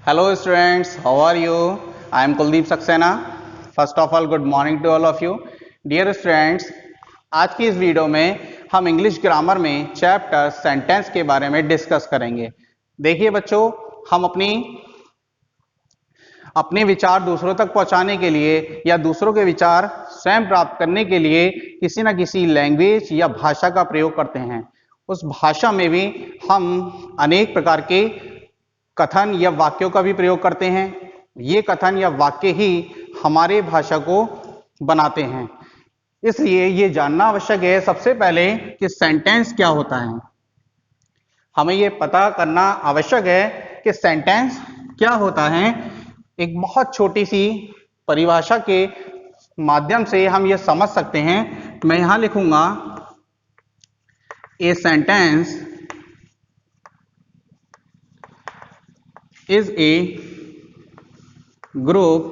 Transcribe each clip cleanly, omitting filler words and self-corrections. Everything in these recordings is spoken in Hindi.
Hello students, how are you? I am Kuldeep Saxena. First of all, good morning to all of you. Dear students, आज की इस वीडियो में हम इंग्लिश ग्रामर में चैप्टर सेंटेंस के बारे में डिस्कस करेंगे। देखिए बच्चों, हम अपने विचार दूसरों तक पहुंचाने के लिए या दूसरों के विचार स्वयं प्राप्त करने के लिए किसी न किसी लैंग्वेज या भाषा का प्रयोग करते हैं। उस भाषा में भी हम अनेक प्रकार के कथन या वाक्यों का भी प्रयोग करते हैं। ये कथन या वाक्य ही हमारे भाषा को बनाते हैं। इसलिए ये जानना आवश्यक है सबसे पहले कि सेंटेंस क्या होता है। हमें ये पता करना आवश्यक है कि सेंटेंस क्या होता है। एक बहुत छोटी सी परिभाषा के माध्यम से हम ये समझ सकते हैं। मैं यहां लिखूंगा a sentence is a group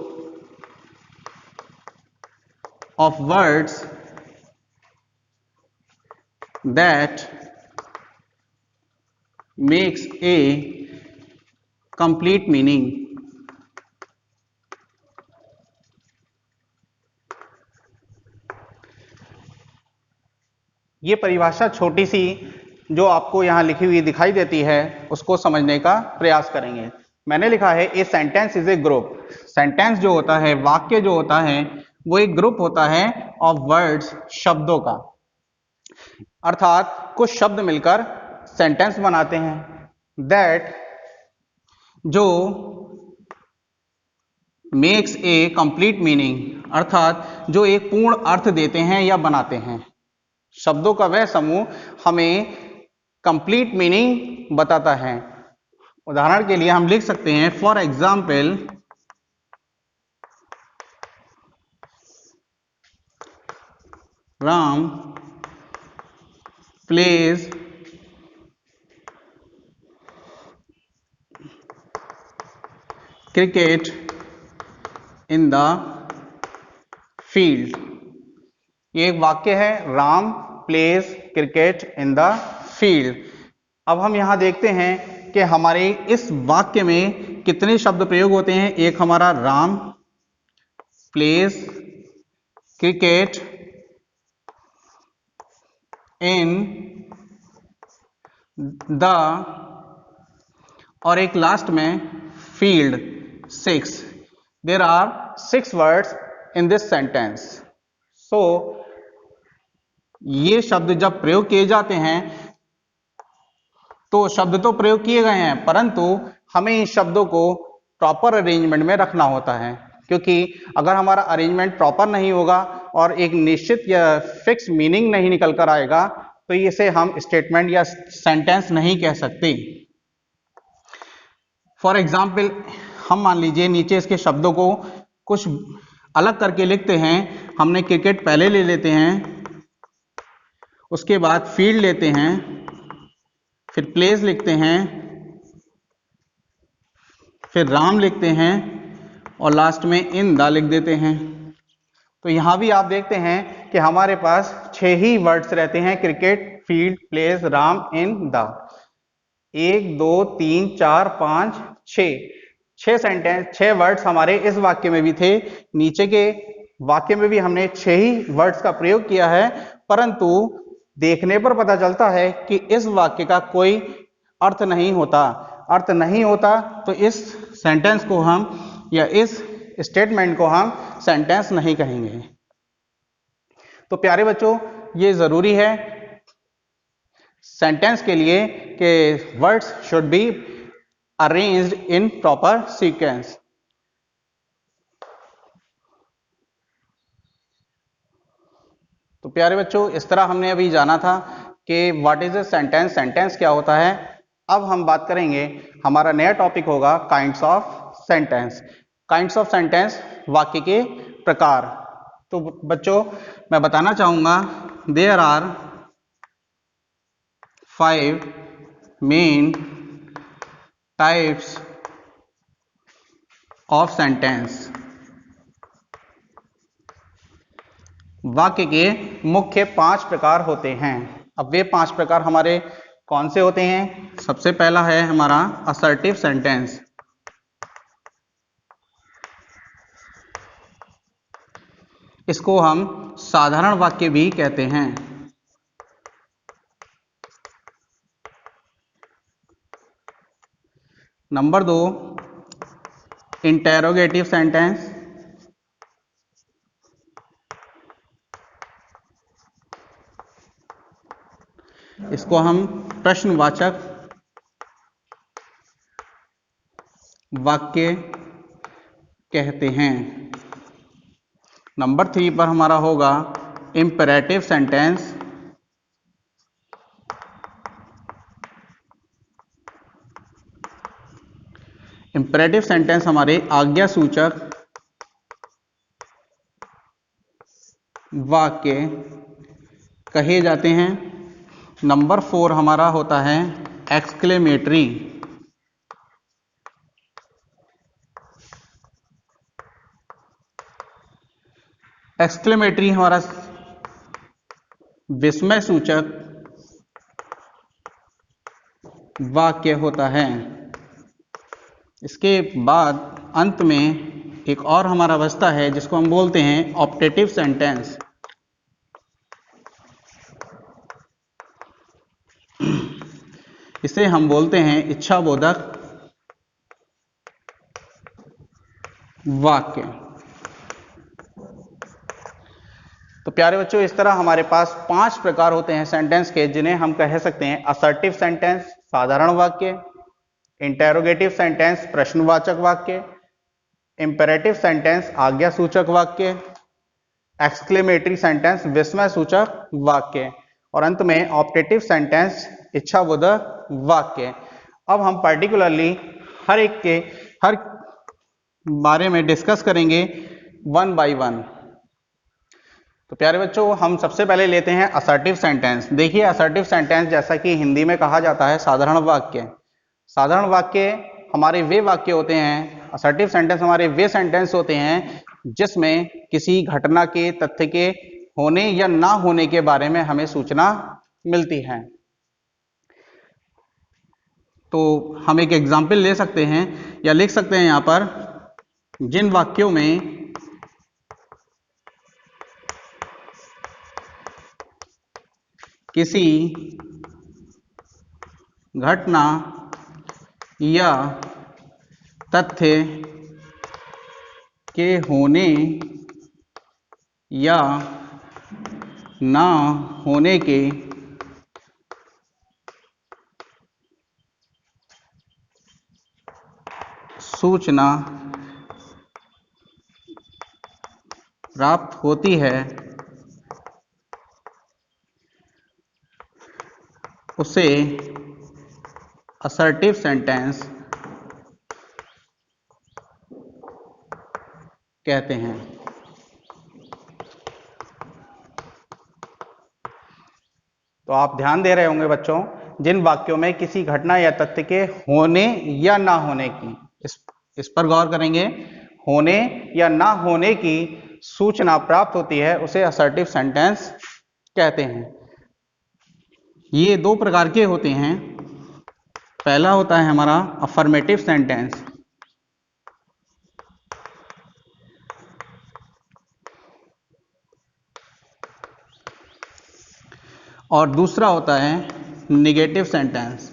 of words that makes a complete meaning. ये परिभाषा छोटी सी जो आपको यहाँ लिखी हुई दिखाई देती है उसको समझने का प्रयास करेंगे। मैंने लिखा है a sentence is a group. Sentence जो होता है, वाक्य जो होता है, वो एक ग्रुप होता है ऑफ वर्ड्स, शब्दों का। अर्थात कुछ शब्द मिलकर सेंटेंस बनाते हैं। दैट जो मेक्स ए कंप्लीट मीनिंग, अर्थात जो एक पूर्ण अर्थ देते हैं या बनाते हैं। शब्दों का वह समूह हमें कंप्लीट मीनिंग बताता है। उदाहरण के लिए हम लिख सकते हैं, for example Ram plays cricket in the field. ये एक वाक्य है, Ram plays cricket in the field. अब हम यहां देखते हैं कि हमारे इस वाक्य में कितने शब्द प्रयोग होते हैं। एक हमारा Ram plays cricket in the, और एक लास्ट में field, 6। There are 6 words in this sentence. So ये शब्द जब प्रयोग किए जाते हैं तो शब्द तो प्रयोग किए गए हैं, परंतु हमें इन शब्दों को प्रॉपर अरेंजमेंट में रखना होता है। क्योंकि अगर हमारा अरेंजमेंट प्रॉपर नहीं होगा और एक निश्चित या फिक्स मीनिंग नहीं निकल कर आएगा तो इसे हम स्टेटमेंट या सेंटेंस नहीं कह सकते। फॉर एग्जाम्पल, हम मान लीजिए नीचे इसके शब्दों को कुछ अलग करके लिखते हैं। हमने क्रिकेट पहले ले लेते हैं, उसके बाद फील्ड लेते हैं, फिर प्लेस लिखते हैं, फिर राम लिखते हैं और लास्ट में इन द लिख देते हैं। तो यहां भी आप देखते हैं कि हमारे पास 6 ही वर्ड्स रहते हैं, cricket, field, place, Ram, in the. 1 2 3 4 5 6 sentence, 6 words हमारे इस वाक्य में भी थे। नीचे के वाक्य में भी हमने 6 ही वर्ड्स का प्रयोग किया है, परंतु देखने पर पता चलता है कि इस वाक्य का कोई अर्थ नहीं होता। अर्थ नहीं होता तो इस सेंटेंस को हम या इस स्टेटमेंट को हम सेंटेंस नहीं कहेंगे। तो प्यारे बच्चों, ये जरूरी है सेंटेंस के लिए कि words should be arranged in proper sequence. तो प्यारे बच्चों, इस तरह हमने अभी जाना था कि what is a sentence, sentence क्या होता है। अब हम बात करेंगे, हमारा नया टॉपिक होगा kinds of sentence. Kinds of sentence, वाक्य के प्रकार। तो बच्चों, मैं बताना चाहूंगा there are 5 main types of sentence. वाक्य के मुख्य 5 प्रकार होते हैं। अब वे 5 प्रकार हमारे कौन से होते हैं? सबसे पहला है हमारा असर्टिव सेंटेंस। इसको हम साधारण वाक्य भी कहते हैं। Number 2, interrogative sentence. इसको हम प्रश्नवाचक वाक्य कहते हैं। नंबर 3 पर हमारा होगा इंपेरेटिव सेंटेंस। इंपेरेटिव सेंटेंस हमारे आज्ञा सूचक वाक्य कहे जाते हैं। नंबर 4 हमारा होता है एक्सक्लेमेटरी। एक्सक्लेमेटरी हमारा विस्मय सूचक वाक्य होता है। इसके बाद अंत में एक और हमारा बचता है जिसको हम बोलते हैं ऑप्टेटिव सेंटेंस। इसे हम बोलते हैं इच्छाबोधक वाक्य। तो प्यारे बच्चों, इस तरह हमारे पास 5 प्रकार होते हैं सेंटेंस के, जिन्हें हम कह सकते हैं असर्टिव सेंटेंस साधारण वाक्य, इंटेरोगेटिव सेंटेंस प्रश्नवाचक वाक्य, इंपेरेटिव सेंटेंस आज्ञा सूचक वाक्य, एक्सक्लेमेटरी सेंटेंस विस्मय सूचक वाक्य, और अंत में ऑप्टेटिव सेंटेंस इच्छाबोधक वाक्य। अब हम पर्टिकुलरली हर बारे में डिस्कस करेंगे 1 बाय 1। तो प्यारे बच्चों, हम सबसे पहले लेते हैं असर्टिव सेंटेंस। देखिए, असर्टिव सेंटेंस जैसा कि हिंदी में कहा जाता है साधारण वाक्य। साधारण वाक्य हमारे वे वाक्य होते हैं, असर्टिव सेंटेंस हमारे वे सेंटेंस होते हैं जिसमें किसी घटना के तथ्य के होने या ना होने के बारे में हमें सूचना मिलती है। तो हम एक एग्जाम्पल ले सकते हैं या लिख सकते हैं यहां पर, जिन वाक्यों में किसी घटना या तथ्य के होने या ना होने के सूचना प्राप्त होती है, उसे असर्टिव सेंटेंस कहते हैं। तो आप ध्यान दे रहे होंगे बच्चों, जिन वाक्यों में किसी घटना या तथ्य के होने या ना होने की, इस पर गौर करेंगे, होने या ना होने की सूचना प्राप्त होती है उसे असर्टिव सेंटेंस कहते हैं। ये 2 प्रकार के होते हैं। पहला होता है हमारा अफर्मेटिव सेंटेंस, और दूसरा होता है निगेटिव सेंटेंस।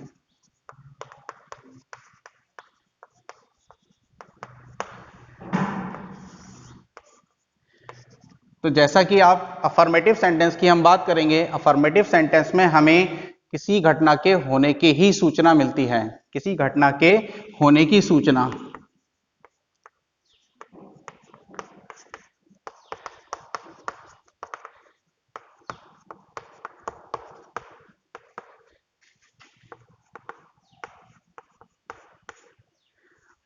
तो जैसा कि आप अफर्मेटिव सेंटेंस की हम बात करेंगे, अफर्मेटिव सेंटेंस में हमें किसी घटना के होने की ही सूचना मिलती है, किसी घटना के होने की सूचना।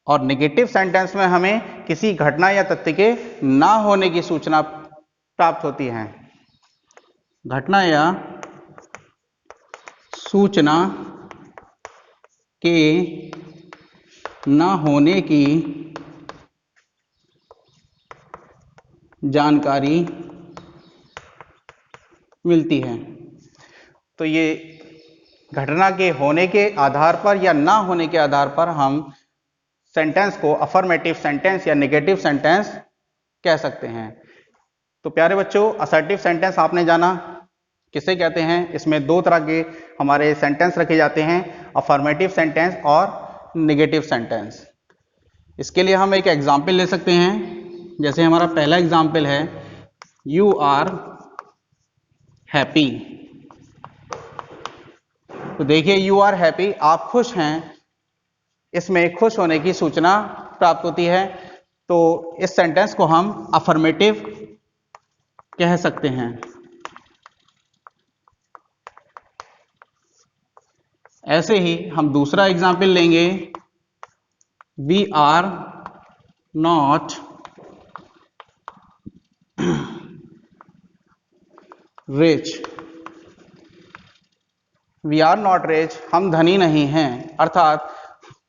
और नेगेटिव सेंटेंस में हमें किसी घटना या तथ्य के ना होने की सूचना प्राप्त होती है। घटना या सूचना के ना होने की जानकारी मिलती है। तो ये घटना के होने के आधार पर या ना होने के आधार पर हम सेंटेंस को अफर्मेटिव सेंटेंस या नेगेटिव सेंटेंस कह सकते हैं। तो प्यारे बच्चों, असर्टिव सेंटेंस आपने जाना किसे कहते हैं। इसमें दो तरह के हमारे सेंटेंस रखे जाते हैं, अफर्मेटिव सेंटेंस और नेगेटिव सेंटेंस। इसके लिए हम एक एग्जाम्पल ले सकते हैं। जैसे हमारा पहला एग्जाम्पल है, यू आर हैप्पी। तो देखिए, यू आर हैप्पी, आप खुश हैं, इसमें खुश होने की सूचना प्राप्त होती है। तो इस सेंटेंस को हम अफर्मेटिव कह सकते हैं। ऐसे ही हम दूसरा एग्जाम्पल लेंगे, we are not rich. We are not rich, हम धनी नहीं हैं, अर्थात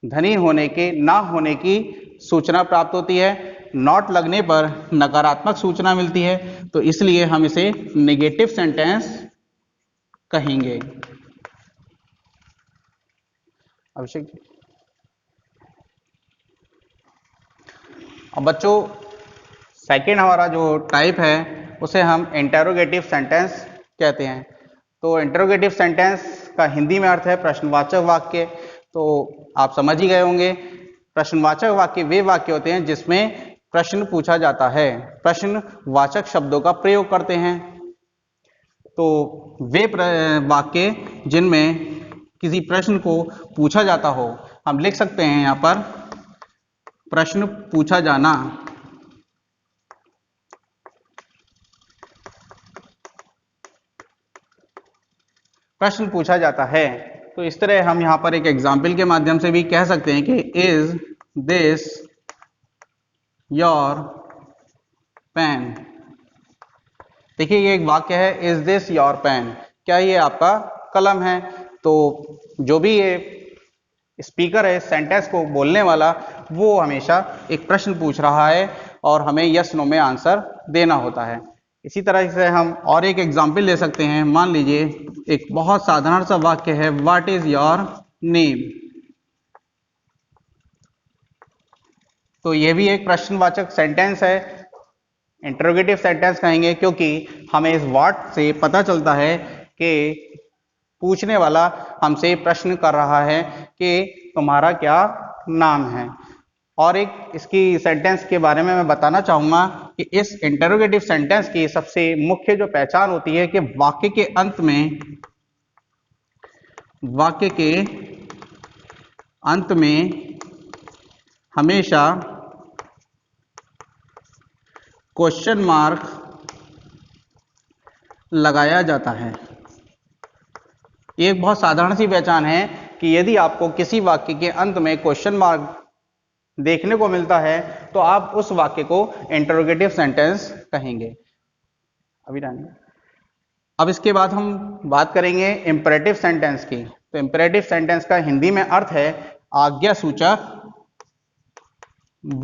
धनी होने के ना होने की सूचना प्राप्त होती है। नॉट लगने पर नकारात्मक सूचना मिलती है, तो इसलिए हम इसे नेगेटिव सेंटेंस कहेंगे। अभिषेक, अब बच्चों सेकेंड हमारा जो टाइप है उसे हम इंटेरोगेटिव सेंटेंस कहते हैं। तो इंटेरोगेटिव सेंटेंस का हिंदी में अर्थ है प्रश्नवाचक वाक्य। तो आप समझ ही गए होंगे, प्रश्नवाचक वाक्य वे वाक्य होते हैं जिसमें प्रश्न पूछा जाता है, प्रश्नवाचक शब्दों का प्रयोग करते हैं। तो वे वाक्य जिनमें किसी प्रश्न को पूछा जाता हो, हम लिख सकते हैं यहाँ पर प्रश्न पूछा जाना। प्रश्न पूछा जाता है। तो इस तरह हम यहाँ पर एक एग्जाम्पल के माध्यम से भी कह सकते हैं कि इज दिस योर पेन। देखिए, ये एक वाक्य है, इज दिस योर पेन, क्या ये आपका कलम है। तो जो भी ये स्पीकर है, सेंटेंस को बोलने वाला, वो हमेशा एक प्रश्न पूछ रहा है और हमें यस नो में आंसर देना होता है। इसी तरह से हम और एक एग्जाम्पल ले सकते हैं। मान लीजिए एक बहुत साधारण सा वाक्य है, व्हाट इज योर नेम। तो ये भी एक प्रश्नवाचक सेंटेंस है, इंटरोगेटिव सेंटेंस कहेंगे, क्योंकि हमें इस व्हाट से पता चलता है कि पूछने वाला हमसे प्रश्न कर रहा है कि तुम्हारा क्या नाम है। और एक इसकी सेंटेंस के बारे में मैं बताना चाहूंगा कि इस इंटरोगेटिव सेंटेंस की सबसे मुख्य जो पहचान होती है कि वाक्य के अंत में हमेशा क्वेश्चन मार्क लगाया जाता है। ये एक बहुत साधारण सी पहचान है कि यदि आपको किसी वाक्य के अंत में क्वेश्चन मार्क देखने को मिलता है तो आप उस वाक्य को इंटरोगेटिव सेंटेंस कहेंगे। अब इसके बाद हम बात करेंगे इंपरेटिव सेंटेंस की। तो इंपरेटिव सेंटेंस का हिंदी में अर्थ है आज्ञासूचक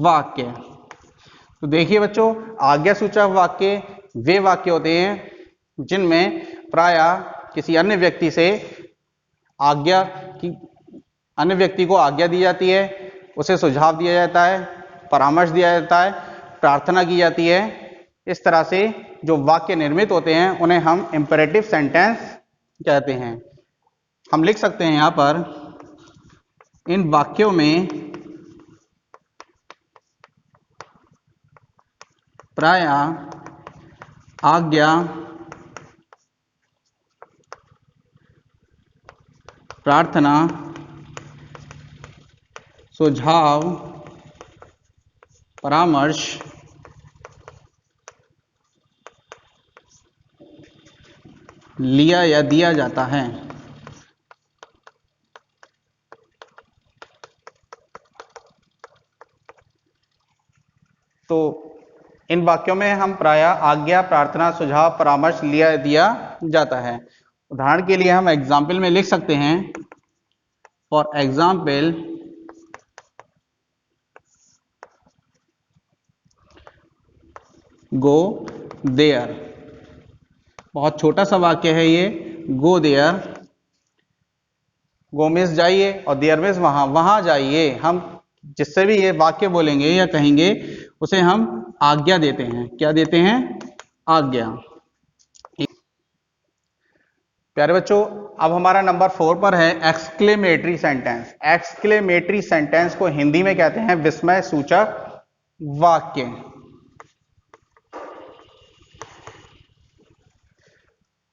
वाक्य। तो देखिए बच्चों, आज्ञासूचक वाक्य वे वाक्य होते हैं जिनमें प्रायः किसी अन्य व्यक्ति को आज्ञा दी जाती है, उसे सुझाव दिया जाता है, परामर्श दिया जाता है, प्रार्थना की जाती है। इस तरह से जो वाक्य निर्मित होते हैं उन्हें हम इंपरेटिव सेंटेंस कहते हैं। हम लिख सकते हैं यहाँ पर, इन वाक्यों में प्रायः आज्ञा, प्रार्थना, सुझाव, परामर्श लिया या दिया जाता है। तो इन वाक्यों में हम प्रायः आज्ञा, प्रार्थना, सुझाव, परामर्श लिया दिया जाता है। उदाहरण के लिए हम एग्जाम्पल में लिख सकते हैं, फॉर एग्जाम्पल गो देयर। बहुत छोटा सा वाक्य है ये, गो देयर। गो मीन्स जाइए और देयर मीन्स वहां जाइए। हम जिससे भी ये वाक्य बोलेंगे या कहेंगे उसे हम आज्ञा देते हैं। क्या देते हैं? आज्ञा। प्यारे बच्चों, अब हमारा नंबर 4 पर है एक्सक्लेमेटरी सेंटेंस। एक्सक्लेमेटरी सेंटेंस को हिंदी में कहते हैं विस्मय सूचक वाक्य।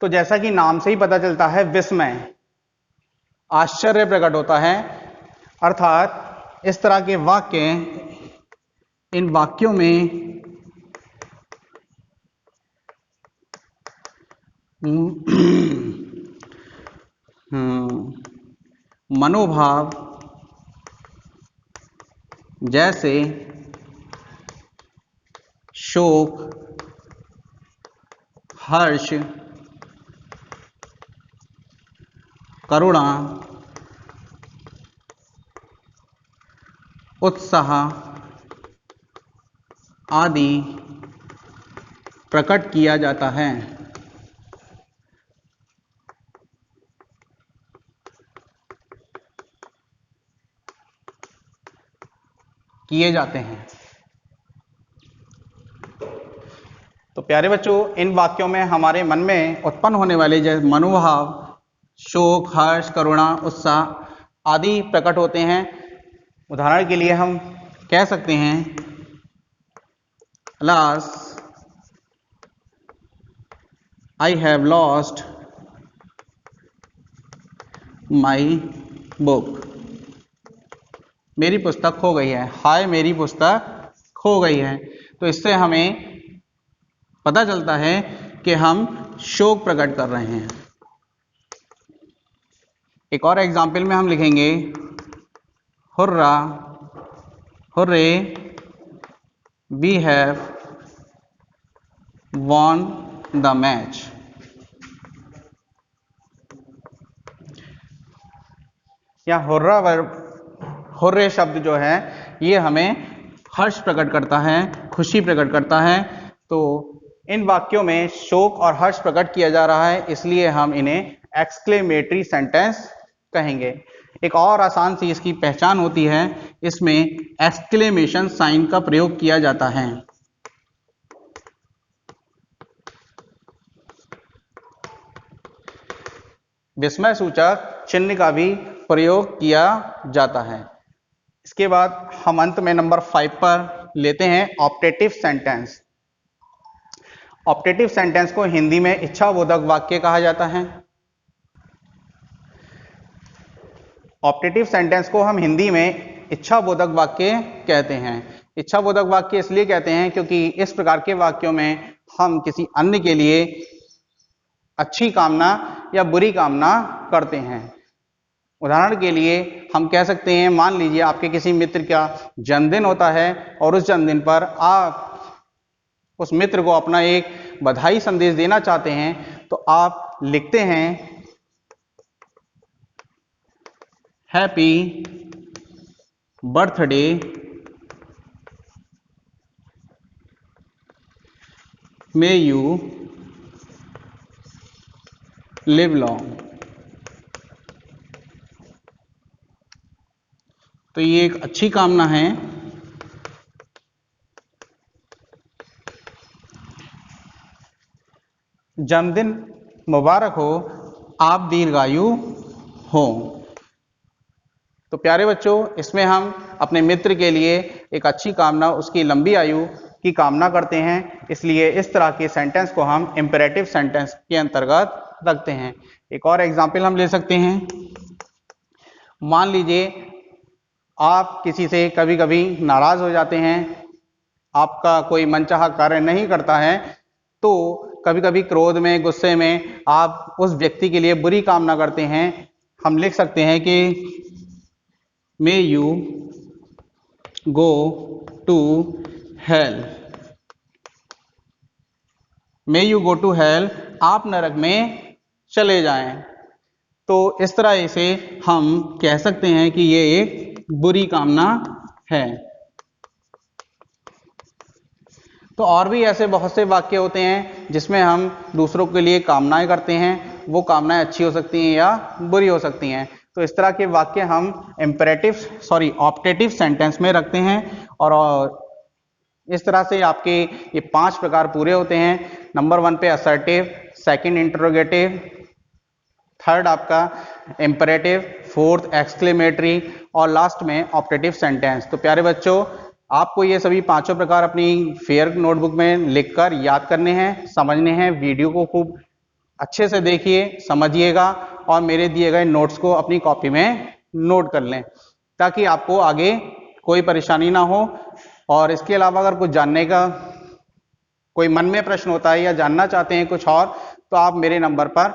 तो जैसा कि नाम से ही पता चलता है, विस्मय, आश्चर्य प्रकट होता है, अर्थात इस तरह के वाक्य, इन वाक्यों में मनोभाव जैसे शोक, हर्ष, करुणा, उत्साह आदि प्रकट किया जाता है। किए जाते हैं। तो प्यारे बच्चों, इन वाक्यों में हमारे मन में उत्पन्न होने वाले जैसे मनोभाव, शोक, हर्ष, करुणा, उत्साह आदि प्रकट होते हैं। उदाहरण के लिए हम कह सकते हैं, alas I have lost my book. मेरी पुस्तक खो गई है। हाय, मेरी पुस्तक खो गई है। तो इससे हमें पता चलता है कि हम शोक प्रकट कर रहे हैं। एक और एग्जाम्पल में हम लिखेंगे, hurrah, hurray, we have won the match. या हुर्रा वर्ब, हुर्रे शब्द जो है ये हमें हर्ष प्रकट करता है, खुशी प्रकट करता है। तो इन वाक्यों में शोक और हर्ष प्रकट किया जा रहा है, इसलिए हम इन्हें एक्सक्लेमेटरी सेंटेंस कहेंगे। एक और आसान सी इसकी पहचान होती है, इसमें एक्सक्लेमेशन साइन का प्रयोग किया जाता है। विस्मय सूचक चिन्ह का भी प्रयोग किया जाता है। इसके बाद हम अंत में नंबर 5 पर लेते हैं ऑप्टेटिव सेंटेंस। ऑप्टेटिव सेंटेंस को हिंदी में इच्छाबोधक वाक्य कहा जाता है। ऑप्टेटिव सेंटेंस को हम हिंदी में इच्छाबोधक वाक्य कहते हैं। इच्छाबोधक वाक्य इसलिए कहते हैं क्योंकि इस प्रकार के वाक्यों में हम किसी अन्य के लिए अच्छी कामना या बुरी कामना करते हैं। उदाहरण के लिए हम कह सकते हैं, मान लीजिए आपके किसी मित्र का जन्मदिन होता है और उस जन्मदिन पर आप उस मित्र को अपना एक बधाई संदेश देना चाहते हैं, तो आप लिखते हैं, happy birthday may you live long. तो ये एक अच्छी कामना है। जन्मदिन मुबारक हो, आप दीर्घायु हो। तो प्यारे बच्चों, इसमें हम अपने मित्र के लिए एक अच्छी कामना, उसकी लंबी आयु की कामना करते हैं। इसलिए इस तरह के सेंटेंस को हम इंपेरेटिव सेंटेंस के अंतर्गत रखते हैं। एक और एग्जाम्पल हम ले सकते हैं। मान लीजिए आप किसी से कभी कभी नाराज हो जाते हैं, आपका कोई मनचाहा कार्य नहीं करता है, तो कभी कभी क्रोध में, गुस्से में आप उस व्यक्ति के लिए बुरी कामना करते हैं। हम लिख सकते हैं कि may you go to hell. May you go to hell, आप नरक में चले जाएं। तो इस तरह से हम कह सकते हैं कि ये एक बुरी कामना है। तो और भी ऐसे बहुत से वाक्य होते हैं जिसमें हम दूसरों के लिए कामनाएं करते हैं। वो कामनाएं अच्छी हो सकती हैं या बुरी हो सकती हैं। तो इस तरह के वाक्य हम ऑप्टेटिव सेंटेंस में रखते हैं। और इस तरह से आपके ये 5 प्रकार पूरे होते हैं। नंबर 1 पे असर्टिव, सेकंड इंटरोगेटिव, थर्ड आपका इंपरेटिव, फोर्थ एक्सक्लेमेटरी और लास्ट में ऑप्टेटिव सेंटेंस। तो प्यारे बच्चों, आपको ये सभी 5 प्रकार अपनी फेयर नोटबुक में लिखकर याद करने हैं, समझने हैं। वीडियो को खूब अच्छे से देखिए, समझिएगा और मेरे दिए गए नोट्स को अपनी कॉपी में नोट कर लें ताकि आपको आगे कोई परेशानी ना हो। और इसके अलावा अगर कुछ जानने का कोई मन में प्रश्न होता है या जानना चाहते हैं कुछ और, तो आप मेरे नंबर पर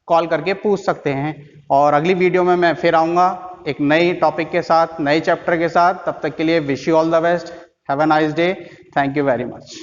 कॉल करके पूछ सकते हैं। और अगली वीडियो में मैं फिर आऊँगा एक नई टॉपिक के साथ, नए चैप्टर के साथ। तब तक के लिए wish you all the best. Have a nice day. Thank you very much.